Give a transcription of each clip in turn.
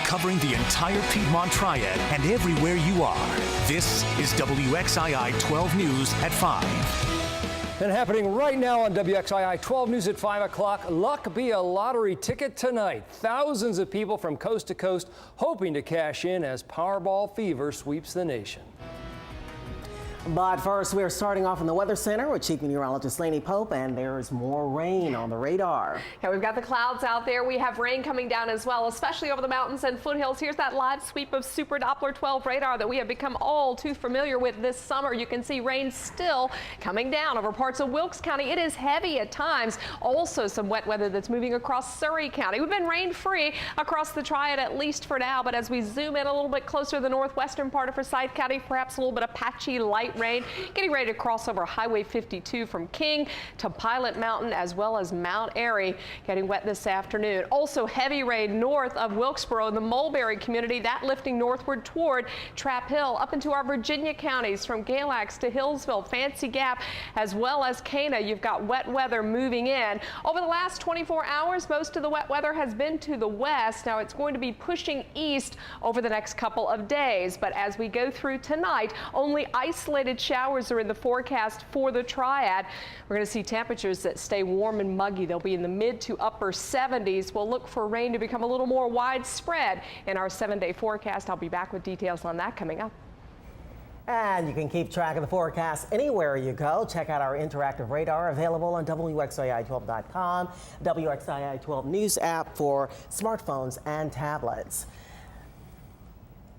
covering the entire Piedmont-Triad and everywhere you are. This is WXII 12 News at 5. And happening right now on WXII 12 News at 5 o'clock, luck be a lottery ticket tonight. Thousands of people from coast to coast hoping to cash in as Powerball fever sweeps the nation. But first, we're starting off in the Weather Center with Chief Meteorologist Lainey Pope, and there's more rain on the radar. Yeah, we've got the clouds out there. We have rain coming down as well, especially over the mountains and foothills. Here's that live sweep of Super Doppler 12 radar that we have become all too familiar with this summer. You can see rain still coming down over parts of Wilkes County. It is heavy at times. Also some wet weather that's moving across Surrey County. We've been rain-free across the Triad, at least for now, but as we zoom in a little bit closer to the northwestern part of Forsyth County, perhaps a little bit of patchy light rain getting ready to cross over Highway 52 from King to Pilot Mountain, as well as Mount Airy, getting wet this afternoon. Also heavy rain north of Wilkesboro in the Mulberry community, that lifting northward toward Trap Hill up into our Virginia counties from Galax to Hillsville, Fancy Gap, as well as Cana. You've got wet weather moving in. Over the last 24 hours, most of the wet weather has been to the west. Now it's going to be pushing east over the next couple of days, but as we go through tonight, only isolated showers are in the forecast for the Triad. We're going to see temperatures that stay warm and muggy. They'll be in the mid to upper 70s. We'll look for rain to become a little more widespread in our 7-day forecast. I'll be back with details on that coming up. And you can keep track of the forecast anywhere you go. Check out our interactive radar available on WXII12.com, WXII 12 News app for smartphones and tablets.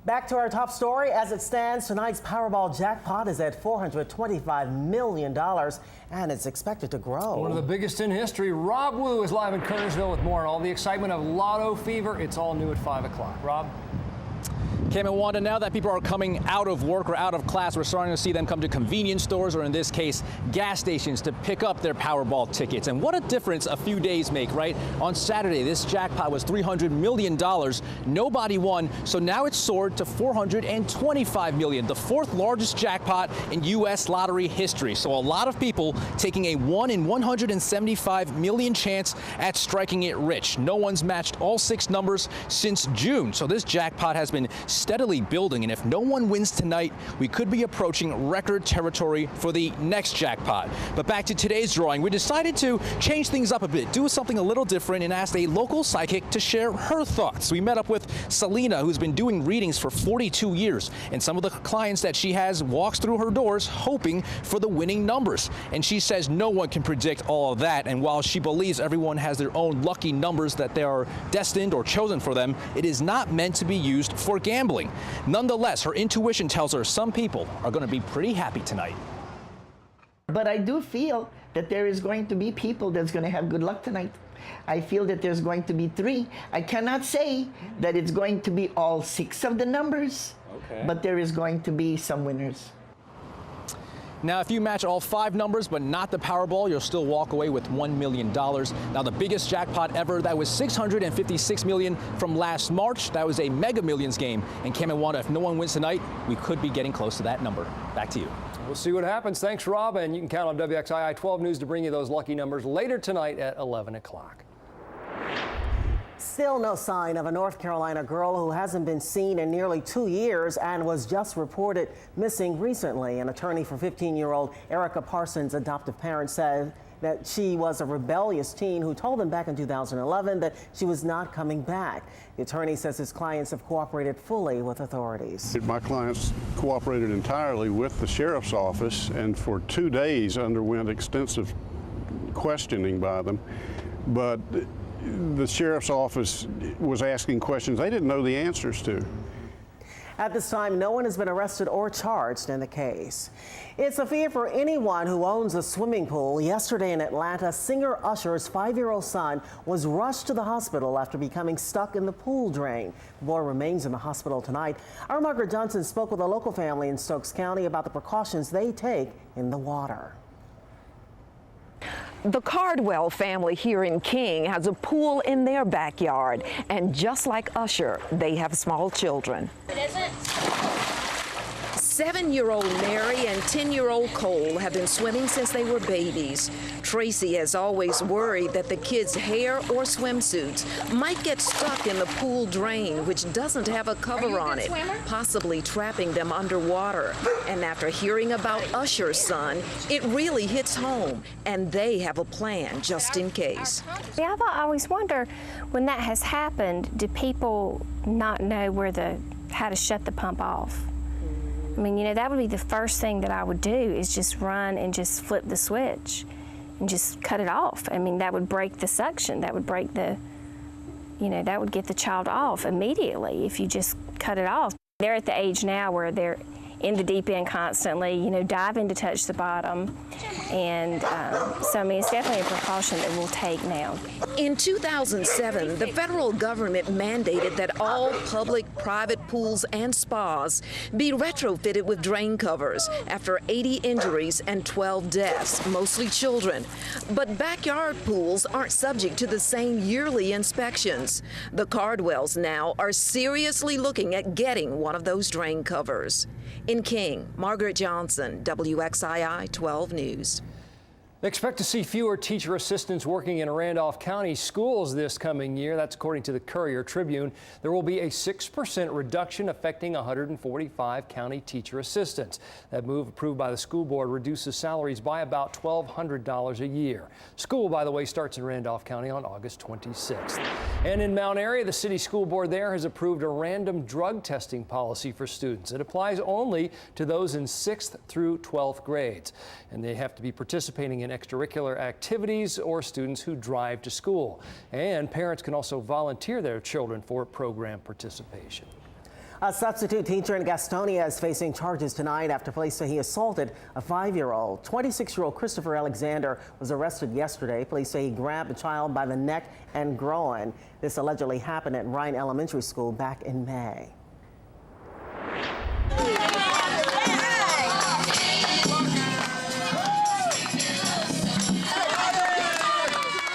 Back to our top story. As it stands, tonight's Powerball jackpot is at $425 million, and it's expected to grow. One of the biggest in history. Rob Wu is live in Kernersville with more on all the excitement of Lotto fever. It's all new at 5 o'clock. Rob? Cam and Wanda, now that people are coming out of work or out of class, we're starting to see them come to convenience stores, or in this case, gas stations, to pick up their Powerball tickets. And what a difference a few days make, right? On Saturday, this jackpot was $300 million. Nobody won, so now it's soared to $425 million, the fourth largest jackpot in U.S. lottery history. So a lot of people taking a 1 in 175 million chance at striking it rich. No one's matched all 6 numbers since June. So this jackpot has been steadily building, and if no one wins tonight, we could be approaching record territory for the next jackpot. But back to today's drawing, we decided to change things up a bit, do something a little different, and asked a local psychic to share her thoughts. We met up with Selena, who's been doing readings for 42 years, and some of the clients that she has walks through her doors hoping for the winning numbers. And she says no one can predict all of that, and while she believes everyone has their own lucky numbers that they are destined or chosen for them, it is not meant to be used for gambling. Nonetheless, her intuition tells her some people are going to be pretty happy tonight. But I do feel that there is going to be people that's going to have good luck tonight. I feel that there's going to be 3. I cannot say that it's going to be all 6 of the numbers, but there is going to be some winners. Now, if you match all 5 numbers but not the Powerball, you'll still walk away with $1 million. Now, the biggest jackpot ever, that was $656 million from last March. That was a Mega Millions game. And Cam and Wanda, if no one wins tonight, we could be getting close to that number. Back to you. We'll see what happens. Thanks, Rob. And you can count on WXII 12 News to bring you those lucky numbers later tonight at 11 o'clock. Still no sign of a North Carolina girl who hasn't been seen in nearly 2 years and was just reported missing recently. An attorney for 15-year-old Erica Parsons' adoptive parents said that she was a rebellious teen who told them back in 2011 that she was not coming back. The attorney says his clients have cooperated fully with authorities. My clients cooperated entirely with the sheriff's office, and for 2 days underwent extensive questioning by them. But the sheriff's office was asking questions they didn't know the answers to. At this time, no one has been arrested or charged in the case. It's a fear for anyone who owns a swimming pool. Yesterday in Atlanta, singer Usher's 5-year-old son was rushed to the hospital after becoming stuck in the pool drain. The boy remains in the hospital tonight. Our Margaret Johnson spoke with a local family in Stokes County about the precautions they take in the water. The Cardwell family here in King has a pool in their backyard, and just like Usher, they have small children. 7-year-old Mary and 10-year-old Cole have been swimming since they were babies. Tracy has always worried that the kids' hair or swimsuits might get stuck in the pool drain, which doesn't have a cover on it, possibly trapping them underwater. And after hearing about Usher's son, it really hits home, and they have a plan just in case. Yeah, I always wonder, when that has happened, do people not know how to shut the pump off? I mean, you know, that would be the first thing that I would do, is just run and just flip the switch and just cut it off. I mean, that would break the suction. That would break the, you know, that would get the child off immediately if you just cut it off. They're at the age now where they're in the deep end constantly, you know, diving to touch the bottom. And so, I mean, it's definitely a precaution that we'll take now. In 2007, the federal government mandated that all public-private pools and spas be retrofitted with drain covers after 80 injuries and 12 deaths, mostly children. But backyard pools aren't subject to the same yearly inspections. The Cardwells now are seriously looking at getting one of those drain covers. In King, Margaret Johnson, WXII 12 News. Expect to see fewer teacher assistants working in Randolph County schools this coming year. That's according to the Courier-Tribune. There will be a 6% reduction affecting 145 county teacher assistants. That move, approved by the school board, reduces salaries by about $1,200 a year. School, by the way, starts in Randolph County on August 26th. And in Mount Airy, the city school board there has approved a random drug testing policy for students. It applies only to those in 6th through 12th grades, and they have to be participating in extracurricular activities or students who drive to school. And parents can also volunteer their children for program participation. A substitute teacher in Gastonia is facing charges tonight after police say he assaulted a 5-year-old. 26-year-old Christopher Alexander was arrested yesterday. Police say he grabbed the child by the neck and groin. This allegedly happened at Ryan Elementary School back in May.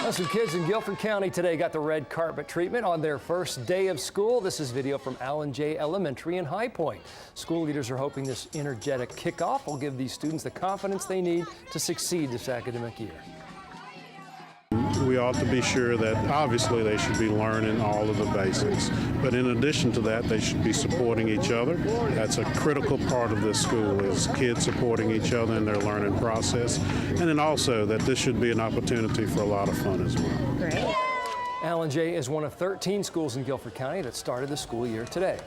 Well, some kids in Guilford County today got the red carpet treatment on their first day of school. This is video from Allen J. Elementary in High Point. School leaders are hoping this energetic kickoff will give these students the confidence they need to succeed this academic year. We ought to be sure that obviously they should be learning all of the basics, but in addition to that, they should be supporting each other. That's a critical part of this school, is kids supporting each other in their learning process, and then also that this should be an opportunity for a lot of fun as well. Great. Allen J. is one of 13 schools in Guilford County that started the school year today.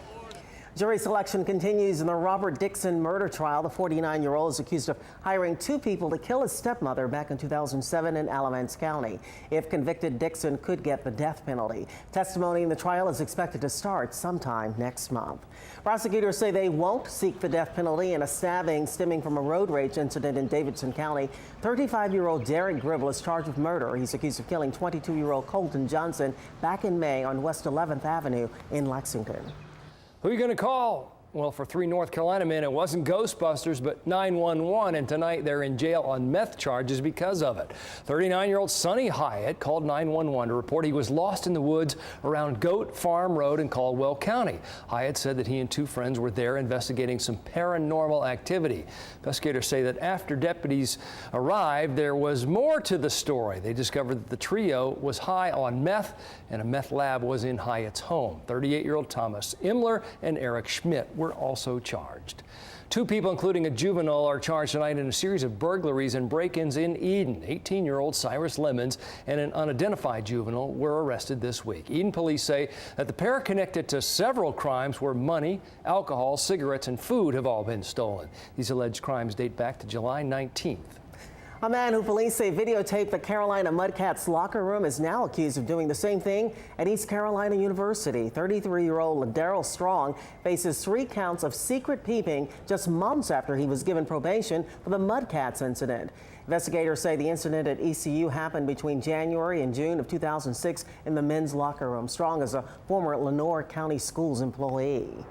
Jury selection continues in the Robert Dixon murder trial. The 49-year-old is accused of hiring 2 people to kill his stepmother back in 2007 in Alamance County. If convicted, Dixon could get the death penalty. Testimony in the trial is expected to start sometime next month. Prosecutors say they won't seek the death penalty in a stabbing stemming from a road rage incident in Davidson County. 35-year-old Derek Gribble is charged with murder. He's accused of killing 22-year-old Colton Johnson back in May on West 11th Avenue in Lexington. Who are you going to call? Well, for 3 North Carolina men, it wasn't Ghostbusters, but 911, and tonight they're in jail on meth charges because of it. 39-year-old Sonny Hyatt called 911 to report he was lost in the woods around Goat Farm Road in Caldwell County. Hyatt said that he and 2 friends were there investigating some paranormal activity. Investigators say that after deputies arrived, there was more to the story. They discovered that the trio was high on meth, and a meth lab was in Hyatt's home. 38-year-old Thomas Imler and Eric Schmidt were also charged. 2 people, including a juvenile, are charged tonight in a series of burglaries and break-ins in Eden. 18-year-old Cyrus Lemons and an unidentified juvenile were arrested this week. Eden police say that the pair are connected to several crimes where money, alcohol, cigarettes, and food have all been stolen. These alleged crimes date back to July 19th. A man who police say videotaped the Carolina Mudcats locker room is now accused of doing the same thing at East Carolina University. 33-year-old Daryl Strong faces 3 counts of secret peeping just months after he was given probation for the Mudcats incident. Investigators say the incident at ECU happened between January and June of 2006 in the men's locker room. Strong is a former Lenoir County Schools employee.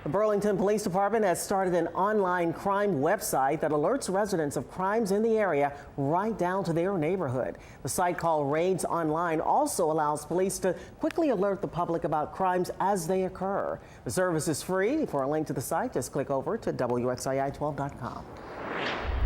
The Burlington Police Department has started an online crime website that alerts residents of crimes in the area right down to their neighborhood. The site, called Raids Online, also allows police to quickly alert the public about crimes as they occur. The service is free. For a link to the site, just click over to WXII12.com.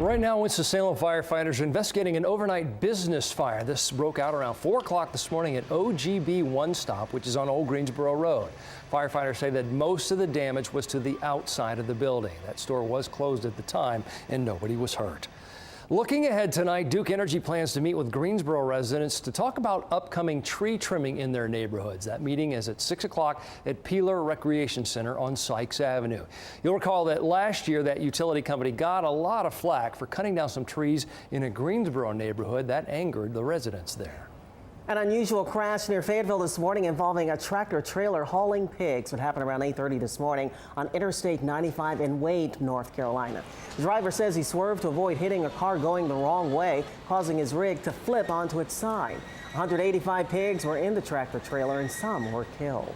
Right now, Winston-Salem firefighters are investigating an overnight business fire. This broke out around 4 o'clock this morning at OGB One Stop, which is on Old Greensboro Road. Firefighters say that most of the damage was to the outside of the building. That store was closed at the time and nobody was hurt. Looking ahead tonight, Duke Energy plans to meet with Greensboro residents to talk about upcoming tree trimming in their neighborhoods. That meeting is at 6 o'clock at Peeler Recreation Center on Sykes Avenue. You'll recall that last year that utility company got a lot of flack for cutting down some trees in a Greensboro neighborhood. That angered the residents there. An unusual crash near Fayetteville this morning involving a tractor trailer hauling pigs. It happened around 8:30 this morning on Interstate 95 in Wade, North Carolina. The driver says he swerved to avoid hitting a car going the wrong way, causing his rig to flip onto its side. 185 pigs were in the tractor trailer and some were killed.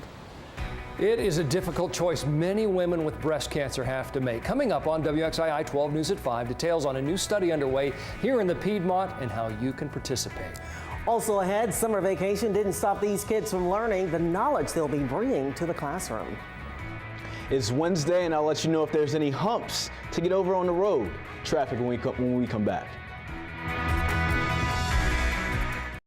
It is a difficult choice many women with breast cancer have to make. Coming up on WXII 12 News at 5, details on a new study underway here in the Piedmont and how you can participate. Also ahead, summer vacation didn't stop these kids from learning the knowledge they'll be bringing to the classroom. It's Wednesday, and I'll let you know if there's any humps to get over on the road. Traffic when we come back.